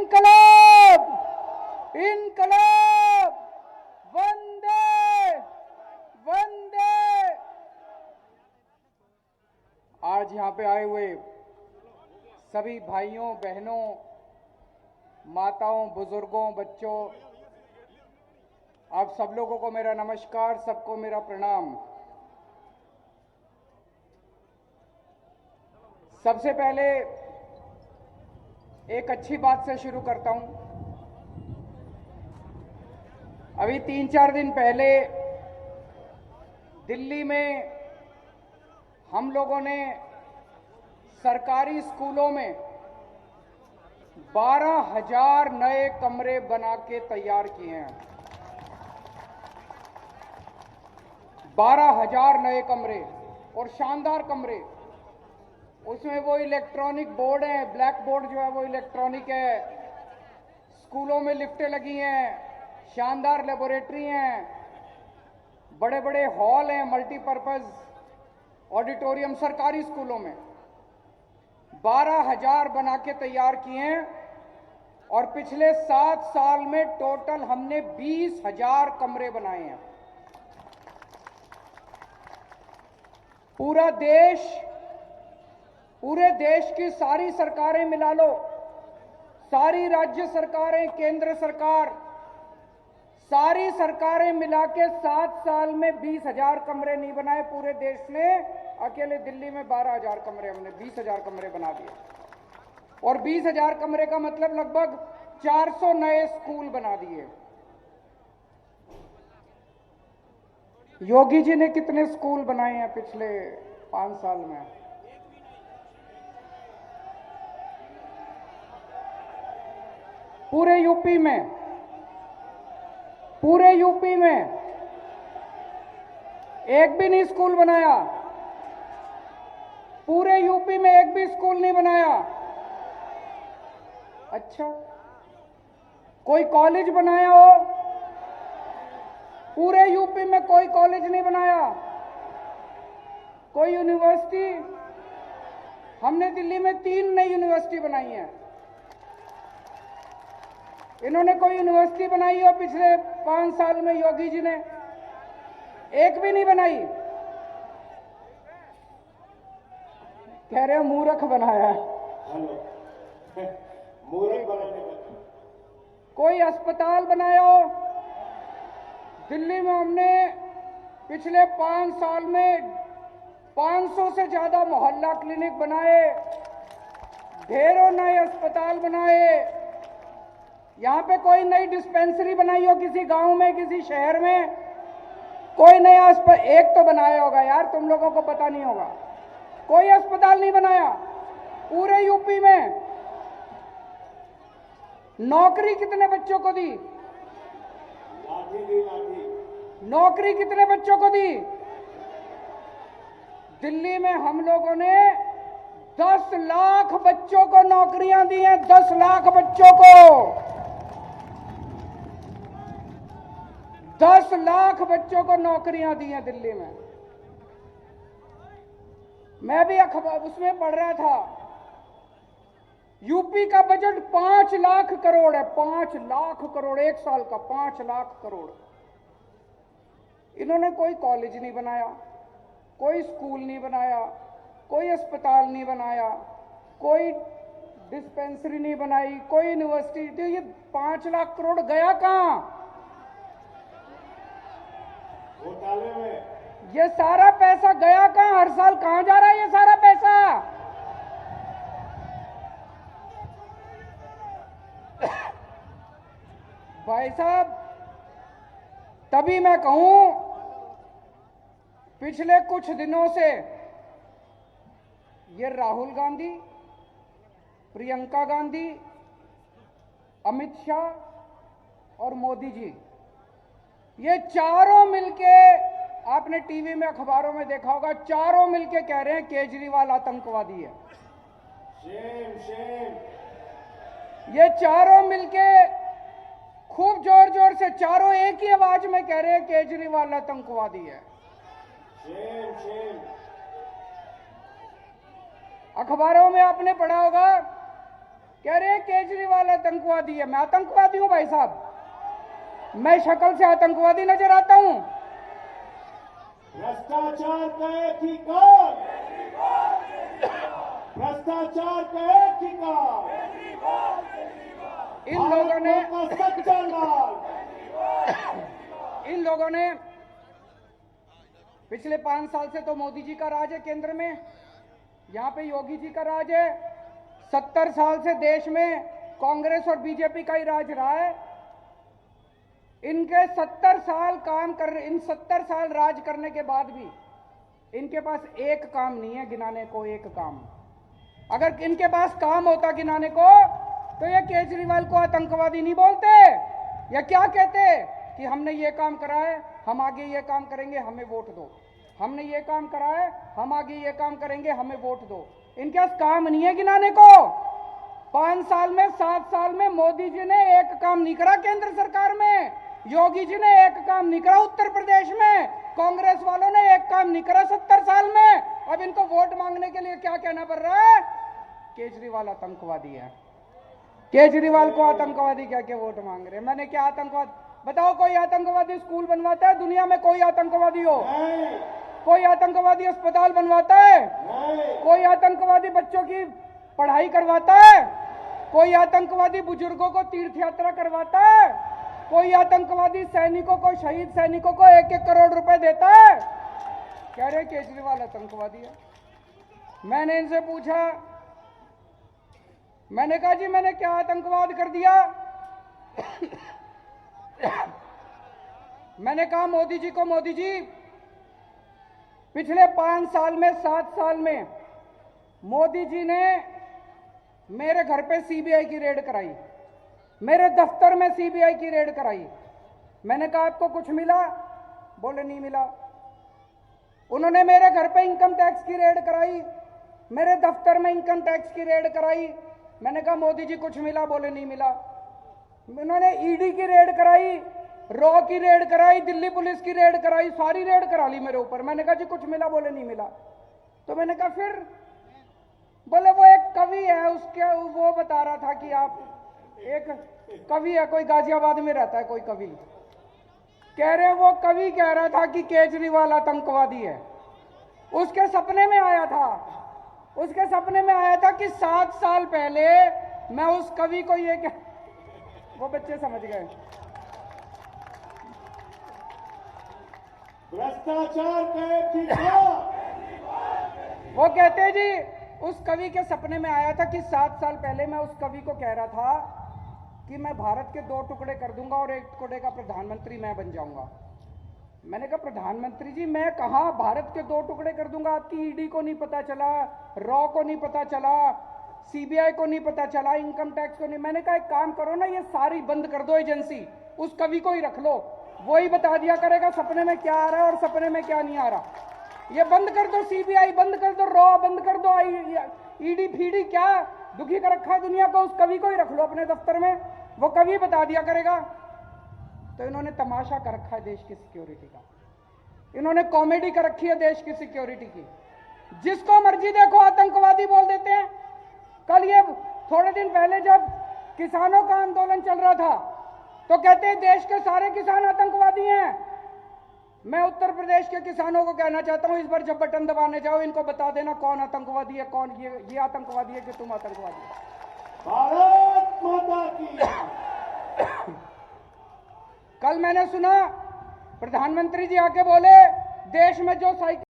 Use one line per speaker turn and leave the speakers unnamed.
इनकलाब इनकलाब वंदे वंदे। आज यहाँ पे आए हुए सभी भाइयों बहनों, माताओं, बुजुर्गों, बच्चों, आप सब लोगों को मेरा नमस्कार, सबको मेरा प्रणाम। सबसे पहले एक अच्छी बात से शुरू करता हूं। अभी 3-4 दिन पहले दिल्ली में हम लोगों ने सरकारी स्कूलों में 12,000 नए कमरे बना के तैयार किए हैं। 12,000 नए कमरे और शानदार कमरे। उसमें वो इलेक्ट्रॉनिक बोर्ड है, ब्लैक बोर्ड जो है वो इलेक्ट्रॉनिक है। स्कूलों में लिफ्टें लगी हैं, शानदार लेबोरेटरी हैं, बड़े बड़े हॉल हैं, मल्टीपर्पज ऑडिटोरियम सरकारी स्कूलों में 12,000 बना के तैयार किए हैं। और पिछले 7 साल में टोटल हमने 20,000 कमरे बनाए हैं। पूरे देश की सारी सरकारें मिला लो, सारी राज्य सरकारें, केंद्र सरकार, सारी सरकारें मिला के 7 साल में 20,000 कमरे नहीं बनाए पूरे देश ने। अकेले दिल्ली में 12,000 कमरे, हमने 20,000 कमरे बना दिए। और 20,000 कमरे का मतलब लगभग 400 नए स्कूल बना दिए। योगी जी ने कितने स्कूल बनाए हैं पिछले 5 साल में? पूरे यूपी में एक भी नहीं स्कूल बनाया। पूरे यूपी में एक भी स्कूल नहीं बनाया। अच्छा, कोई कॉलेज बनाया हो? पूरे यूपी में कोई कॉलेज नहीं बनाया। कोई यूनिवर्सिटी? हमने दिल्ली में 3 नई यूनिवर्सिटी बनाई है। इन्होंने कोई यूनिवर्सिटी बनाई हो पिछले 5 साल में? योगी जी ने एक भी नहीं बनाई। कह रहे हो मूर्ख बनाया है। मूर्ख बनाने कोई अस्पताल बनाया हो? दिल्ली में हमने पिछले 5 साल में 500 से ज्यादा मोहल्ला क्लिनिक बनाए, ढेरों नए अस्पताल बनाए। यहां पे कोई नई डिस्पेंसरी बनाई हो किसी गांव में, किसी शहर में? कोई नया एक तो बनाया होगा यार, तुम लोगों को पता नहीं होगा। कोई अस्पताल नहीं बनाया पूरे यूपी में। नौकरी कितने बच्चों को दी? नौकरी कितने बच्चों को दी? दिल्ली में हम लोगों ने 10 लाख बच्चों को नौकरियां दी हैं। 10 लाख बच्चों को, 10 लाख बच्चों को नौकरियां दी हैं दिल्ली में। मैं भी अखबार उसमें पढ़ रहा था, यूपी का बजट 5 लाख करोड़ है। 5 लाख करोड़ एक साल का, 5 लाख करोड़। इन्होंने कोई कॉलेज नहीं बनाया, कोई स्कूल नहीं बनाया, कोई अस्पताल नहीं बनाया, कोई डिस्पेंसरी नहीं बनाई, कोई यूनिवर्सिटी। तो ये 5 लाख करोड़ गया कहां? घोटाले में। ये सारा पैसा गया कहां? हर साल कहां जा रहा है ये सारा पैसा? भाई साहब, तभी मैं कहूं, पिछले कुछ दिनों से ये राहुल गांधी, प्रियंका गांधी, अमित शाह और मोदी जी, ये चारों मिलके, आपने टीवी में अखबारों में देखा होगा, चारों मिलके कह रहे हैं केजरीवाल आतंकवादी है। Shem Shem. ये चारों मिलके खूब जोर जोर से, चारों एक ही आवाज में कह रहे हैं केजरीवाल आतंकवादी है। Shem Shem. अखबारों में आपने पढ़ा होगा कह रहे केजरीवाल आतंकवादी है। मैं आतंकवादी हूं भाई साहब? मैं शक्ल से आतंकवादी नजर आता हूं?
भ्रष्टाचार का एक ही काम, भ्रष्टाचार का एक ही काम,
इन लोगों ने
सच्चा लाल।
इन लोगों ने पिछले 5 साल से तो मोदी जी का राज है केंद्र में, यहां पे योगी जी का राज है। 70 साल से देश में कांग्रेस और बीजेपी का ही राज रहा है। इनके 70 साल इन 70 साल राज करने के बाद भी इनके पास एक काम नहीं है गिनाने को, एक काम। अगर इनके पास काम होता गिनाने को तो ये केजरीवाल को आतंकवादी नहीं बोलते, या क्या कहते कि हमने ये काम करा है, हम आगे ये काम करेंगे, हमें वोट दो। हमने ये काम करा है, हम आगे ये काम करेंगे, हमें वोट दो। इनके पास काम नहीं है गिनाने को। 5 साल में 7 साल में मोदी जी ने एक काम नहीं करा केंद्र सरकार में, योगी जी ने एक काम नहीं करा उत्तर प्रदेश में, कांग्रेस वालों ने एक काम नहीं करा 70 साल में। अब इनको वोट मांगने के लिए क्या कहना पड़ रहा है? केजरीवाल आतंकवादी है। केजरीवाल को आतंकवादी क्या के वोट मांग रहे हैं? मैंने क्या आतंकवाद बताओ? कोई आतंकवादी स्कूल बनवाता है दुनिया में? कोई आतंकवादी हो? कोई आतंकवादी अस्पताल बनवाता है? कोई आतंकवादी बच्चों की पढ़ाई करवाता है? कोई आतंकवादी बुजुर्गों को तीर्थ यात्रा करवाता है? कोई आतंकवादी सैनिकों को, शहीद सैनिकों को 1-1 करोड़ रुपए देता है? कह रहे केजरीवाल आतंकवादी है। मैंने इनसे पूछा, मैंने कहा जी मैंने क्या आतंकवाद कर दिया? मैंने कहा मोदी जी को, मोदी जी पिछले 5 साल में 7 साल में मोदी जी ने मेरे घर पे सीबीआई की रेड कराई, मेरे दफ्तर में सीबीआई की रेड कराई। मैंने कहा आपको कुछ मिला? बोले नहीं मिला। उन्होंने मेरे घर पे इनकम टैक्स की रेड कराई, मेरे दफ्तर में इनकम टैक्स की रेड कराई। मैंने कहा मोदी जी कुछ मिला? बोले नहीं मिला। उन्होंने ईडी की रेड कराई, रॉ की रेड कराई, दिल्ली पुलिस की रेड कराई, सारी रेड करा ली मेरे ऊपर। मैंने कहा जी कुछ मिला? बोले नहीं मिला। तो मैंने कहा फिर? बोले वो एक कवि है, उसके वो बता रहा था कि आप एक कवि है, कोई गाजियाबाद में रहता है कोई कवि, कह रहे वो कवि कह रहा था कि केजरीवाल आतंकवादी है। उसके सपने में आया था, उसके सपने में आया था कि 7 साल पहले मैं उस कवि को ये कह, वो बच्चे समझ गए।
भ्रष्टाचार का एक ही काम।
वो कहते जी उस कवि के सपने में आया था कि 7 साल पहले मैं उस कवि को कह रहा था कि मैं भारत के 2 टुकड़े कर दूंगा और 1 टुकड़े का प्रधानमंत्री मैं बन जाऊंगा। मैंने कहा प्रधानमंत्री जी मैं कहां भारत के 2 टुकड़े कर दूंगा? आपकी ईडी को नहीं पता चला, रॉ को नहीं पता चला, सीबीआई को नहीं पता चला, इनकम टैक्स को नहीं। मैंने कहा एक काम करो ना, ये सारी बंद कर दो एजेंसी, उस कवि को ही रख लो, वो ही बता दिया करेगा सपने में क्या आ रहा है और सपने में क्या नहीं आ रहा। ये बंद कर दो, सीबीआई बंद कर दो, रॉ बंद कर दो, ईडी फीडी क्या दुखी कर रखा है दुनिया को, उस कवि को ही रख लो अपने दफ्तर में, वो कवि बता दिया करेगा। तो इन्होंने तमाशा कर रखा है देश की सिक्योरिटी का, इन्होंने कॉमेडी कर रखी है देश की सिक्योरिटी की। जिसको मर्जी देखो आतंकवादी बोल देते हैं। कल ये थोड़े दिन पहले जब किसानों का आंदोलन चल रहा था तो कहते हैं देश के सारे किसान आतंकवादी हैं। मैं उत्तर प्रदेश के किसानों को कहना चाहता हूं, इस बार जब बटन दबाने जाओ इनको बता देना कौन आतंकवादी है, कौन ये आतंकवादी है कि तुम आतंकवादी हो।
भारत माता की।
कल मैंने सुना प्रधानमंत्री जी आके बोले देश में जो साइकिल